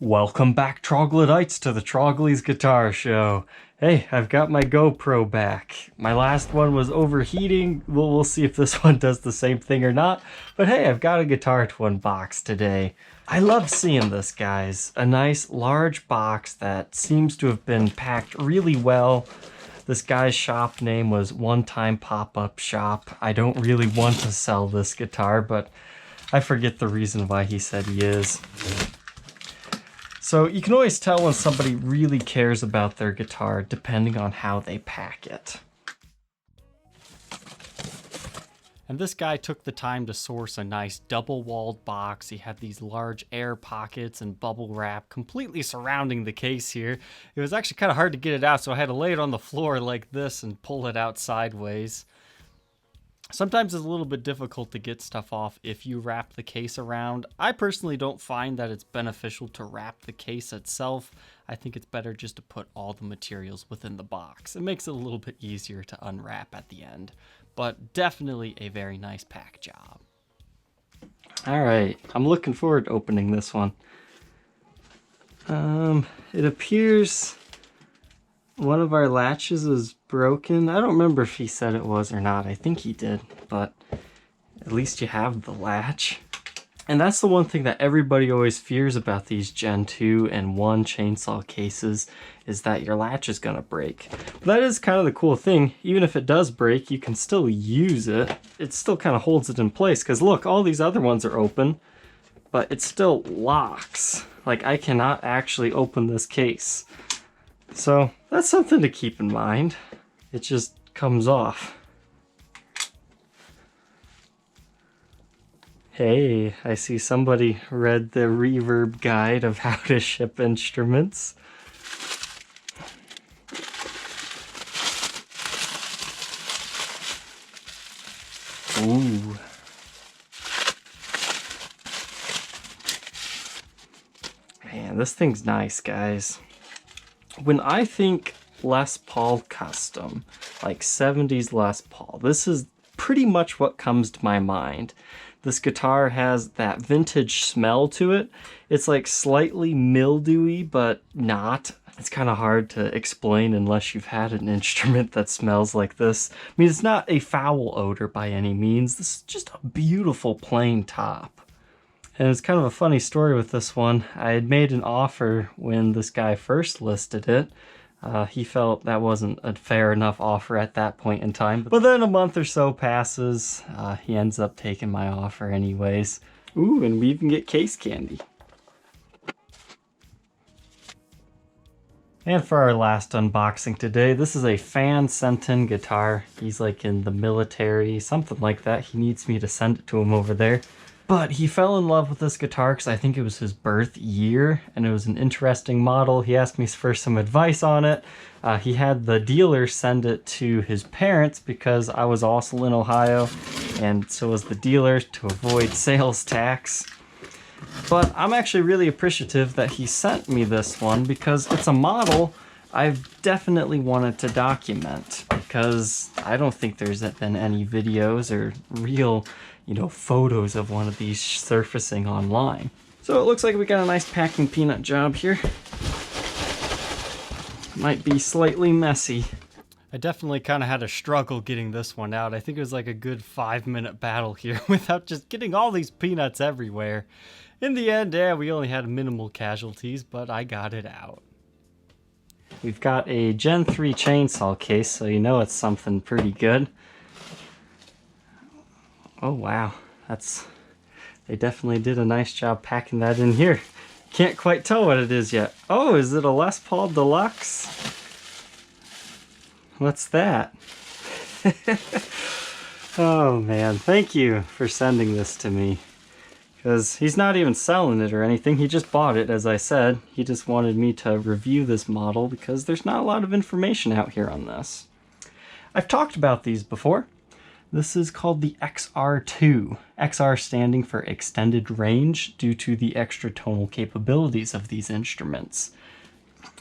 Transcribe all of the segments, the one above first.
Welcome back, troglodytes, to the Trogly's Guitar Show. Hey, I've got my GoPro back. My last one was overheating. We'll see if this one does the same thing or not. But hey, I've got a guitar to unbox today. I love seeing this, guys. A nice large box that seems to have been packed really well. This guy's shop name was One Time Pop-Up Shop. I don't really want to sell this guitar, but I forget the reason why he said he is. So you can always tell when somebody really cares about their guitar depending on how they pack it. And this guy took the time to source a nice double-walled box. He had these large air pockets and bubble wrap completely surrounding the case here. It was actually kind of hard to get it out, so I had to lay it on the floor like this and pull it out sideways. Sometimes it's a little bit difficult to get stuff off if you wrap the case around. I personally don't find that it's beneficial to wrap the case itself. I think it's better just to put all the materials within the box. It makes it a little bit easier to unwrap at the end, but definitely a very nice pack job. All right, I'm looking forward to opening this one. It appears one of our latches is broken. I don't remember if he said it was or not. I think he did, but at least you have the latch. And that's the one thing that everybody always fears about these Gen 2 and 1 chainsaw cases, is that your latch is gonna break. But that is kind of the cool thing. Even if it does break, you can still use it. It still kind of holds it in place, because look, all these other ones are open, but it still locks. Like, I cannot actually open this case. So that's something to keep in mind. It just comes off. Hey, I see somebody read the reverb guide of how to ship instruments. Ooh. Man, this thing's nice, guys. When I think Les Paul custom, like 70s Les Paul, this is pretty much what comes to my mind. This guitar has that vintage smell to it. It's like slightly mildewy, but not. It's kind of hard to explain unless you've had an instrument that smells like this. I mean, it's not a foul odor by any means. This is just a beautiful plain top. And it's kind of a funny story with this one. I had made an offer when this guy first listed it. He felt that wasn't a fair enough offer at that point in time. But then a month or so passes. He ends up taking my offer anyways. Ooh, and we even get case candy. And for our last unboxing today, this is a fan sent in guitar. He's like in the military, something like that. He needs me to send it to him over there. But he fell in love with this guitar because I think it was his birth year, and it was an interesting model. He asked me for some advice on it. He had the dealer send it to his parents because I was also in Ohio, and so was the dealer, to avoid sales tax. But I'm actually really appreciative that he sent me this one because it's a model I've definitely wanted to document, because I don't think there's been any videos or real, photos of one of these surfacing online. So it looks like we got a nice packing peanut job here. Might be slightly messy. I definitely kind of had a struggle getting this one out. I think it was like a good 5-minute battle here without just getting all these peanuts everywhere. In the end, yeah, we only had minimal casualties, but I got it out. We've got a Gen 3 chainsaw case, so you know it's something pretty good. Oh wow, they definitely did a nice job packing that in here. Can't quite tell what it is yet. Oh, is it a Les Paul Deluxe? What's that? Oh man, thank you for sending this to me. Because he's not even selling it or anything, he just bought it, as I said. He just wanted me to review this model because there's not a lot of information out here on this. I've talked about these before. This is called the XR2. XR standing for extended range due to the extra tonal capabilities of these instruments.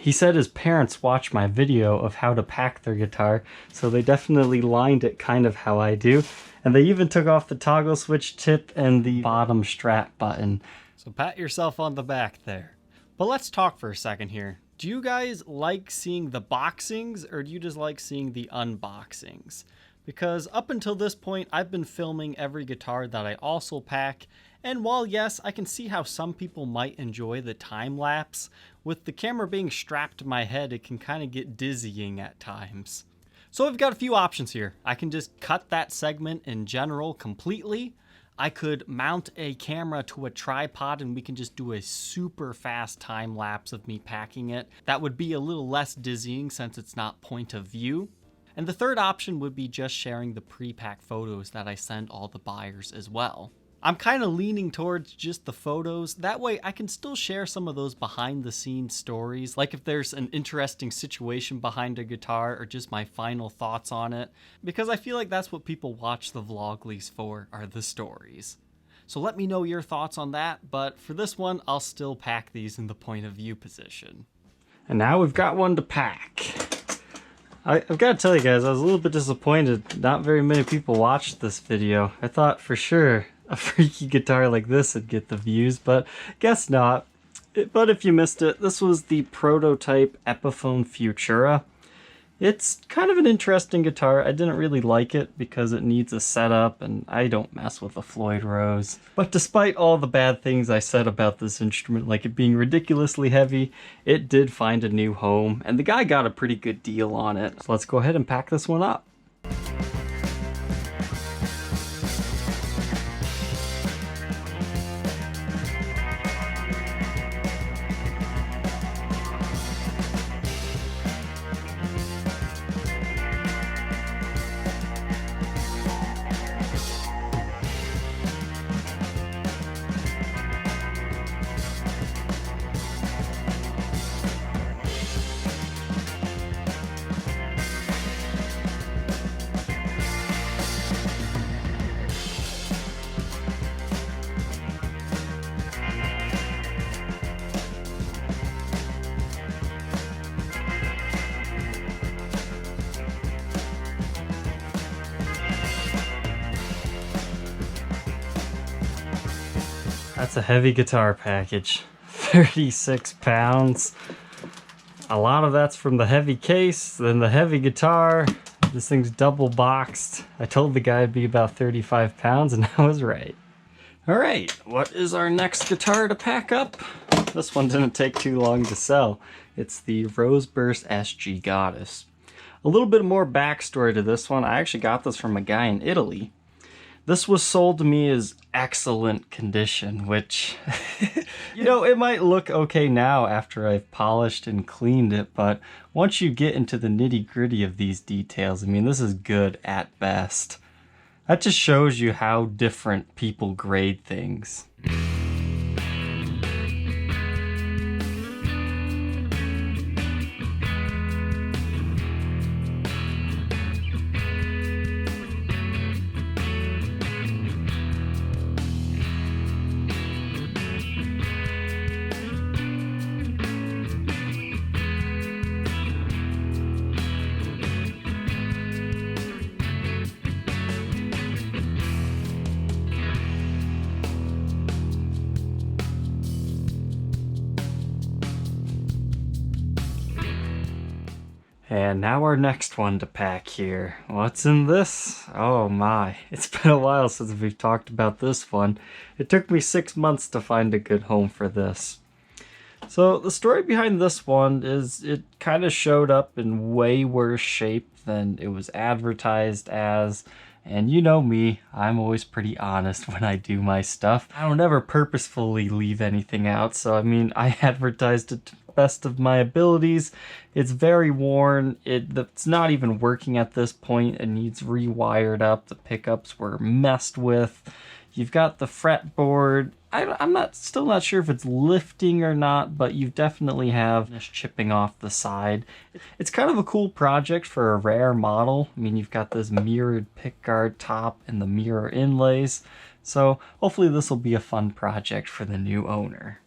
He said his parents watched my video of how to pack their guitar, so they definitely lined it kind of how I do. And they even took off the toggle switch tip and the bottom strap button. So pat yourself on the back there. But let's talk for a second here. Do you guys like seeing the boxings or do you just like seeing the unboxings? Because up until this point, I've been filming every guitar that I also pack, and while yes, I can see how some people might enjoy the time lapse, with the camera being strapped to my head, it can kind of get dizzying at times. So I've got a few options here. I can just cut that segment in general completely. I could mount a camera to a tripod and we can just do a super fast time lapse of me packing it. That would be a little less dizzying since it's not point of view. And the third option would be just sharing the pre-pack photos that I send all the buyers as well. I'm kind of leaning towards just the photos. That way I can still share some of those behind the scenes stories, like if there's an interesting situation behind a guitar or just my final thoughts on it, because I feel like that's what people watch the vloglies for, are the stories. So let me know your thoughts on that, but for this one, I'll still pack these in the point of view position. And now we've got one to pack. I've got to tell you guys, I was a little bit disappointed. Not very many people watched this video. I thought for sure a freaky guitar like this would get the views, but guess not. But if you missed it, this was the prototype Epiphone Futura. It's kind of an interesting guitar. I didn't really like it because it needs a setup and I don't mess with a Floyd Rose. But despite all the bad things I said about this instrument, like it being ridiculously heavy, it did find a new home and the guy got a pretty good deal on it. So let's go ahead and pack this one up. That's a heavy guitar package. 36 pounds. A lot of that's from the heavy case, then the heavy guitar. This thing's double boxed. I told the guy it'd be about 35 pounds and I was right. Alright, what is our next guitar to pack up? This one didn't take too long to sell. It's the Roseburst SG Goddess. A little bit more backstory to this one. I actually got this from a guy in Italy. This was sold to me as excellent condition, which, you know, it might look okay now after I've polished and cleaned it, but once you get into the nitty-gritty of these details, I mean, this is good at best. That just shows you how different people grade things. And now our next one to pack here. What's in this? Oh my, it's been a while since we've talked about this one. It took me 6 months to find a good home for this. So the story behind this one is it kind of showed up in way worse shape than it was advertised as. And you know me, I'm always pretty honest when I do my stuff. I don't ever purposefully leave anything out, so I mean, I advertised it to the best of my abilities. It's very worn, it's not even working at this point, it needs rewired up, the pickups were messed with. You've got the fretboard. I'm still not sure if it's lifting or not, but you definitely have this chipping off the side. It's kind of a cool project for a rare model. I mean, you've got this mirrored pickguard top and the mirror inlays. So hopefully this will be a fun project for the new owner.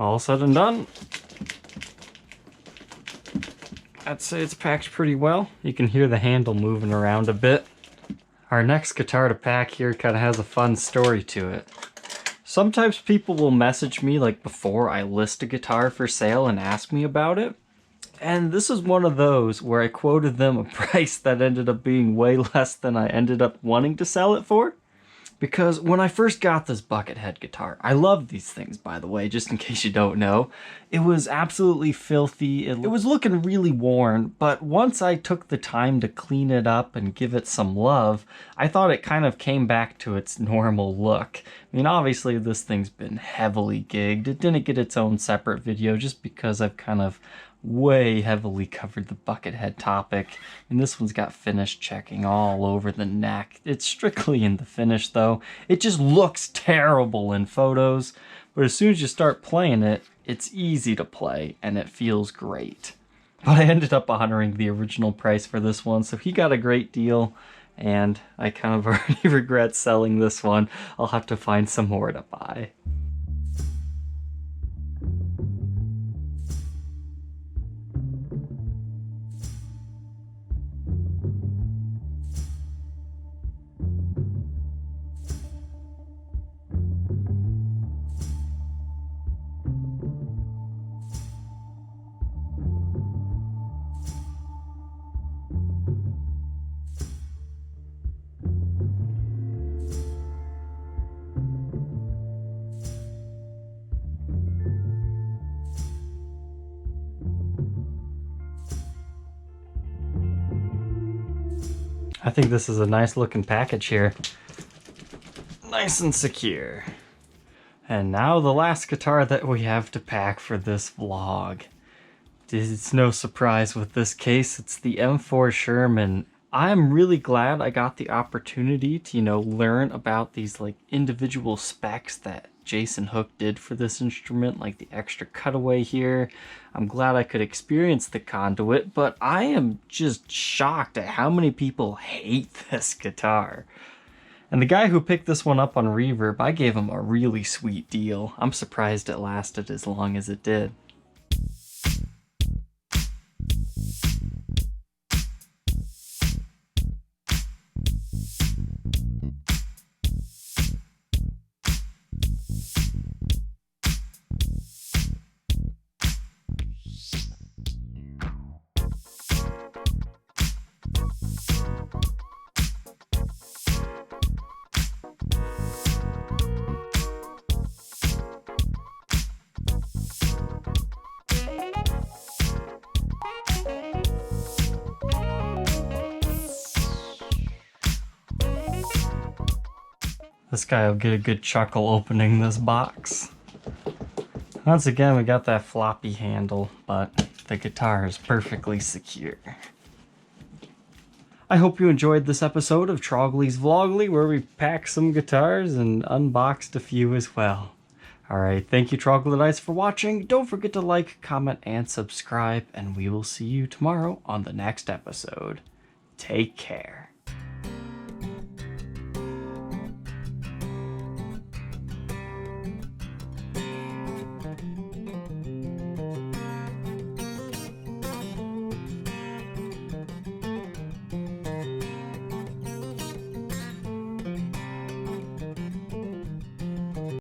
all said and done, I'd say it's packed pretty well. You can hear the handle moving around a bit. Our next guitar to pack here kind of has a fun story to it. Sometimes people will message me like before I list a guitar for sale and ask me about it. And this is one of those where I quoted them a price that ended up being way less than I ended up wanting to sell it for. Because when I first got this Buckethead guitar, I love these things, by the way, just in case you don't know. It was absolutely filthy. It was looking really worn, but once I took the time to clean it up and give it some love, I thought it kind of came back to its normal look. I mean, obviously this thing's been heavily gigged. It didn't get its own separate video just because I've kind of way heavily covered the Buckethead topic, and this one's got finish checking all over the neck. It's strictly in the finish though. It just looks terrible in photos, but as soon as you start playing it, it's easy to play and it feels great. But I ended up honoring the original price for this one, so he got a great deal, and I kind of already regret selling this one. I'll have to find some more to buy. I think this is a nice looking package here. Nice and secure. And now the last guitar that we have to pack for this vlog. It's no surprise with this case, it's the M4 Sherman. I'm really glad I got the opportunity to, learn about these like individual specs that Jason Hook did for this instrument, like the extra cutaway here. I'm glad I could experience the conduit, but I am just shocked at how many people hate this guitar. And the guy who picked this one up on Reverb, I gave him a really sweet deal. I'm surprised it lasted as long as it did. This guy will get a good chuckle opening this box. Once again, we got that floppy handle, but the guitar is perfectly secure. I hope you enjoyed this episode of Trogly's Vlogly, where we packed some guitars and unboxed a few as well. Alright, thank you Troglodytes for watching. Don't forget to like, comment, and subscribe, and we will see you tomorrow on the next episode. Take care.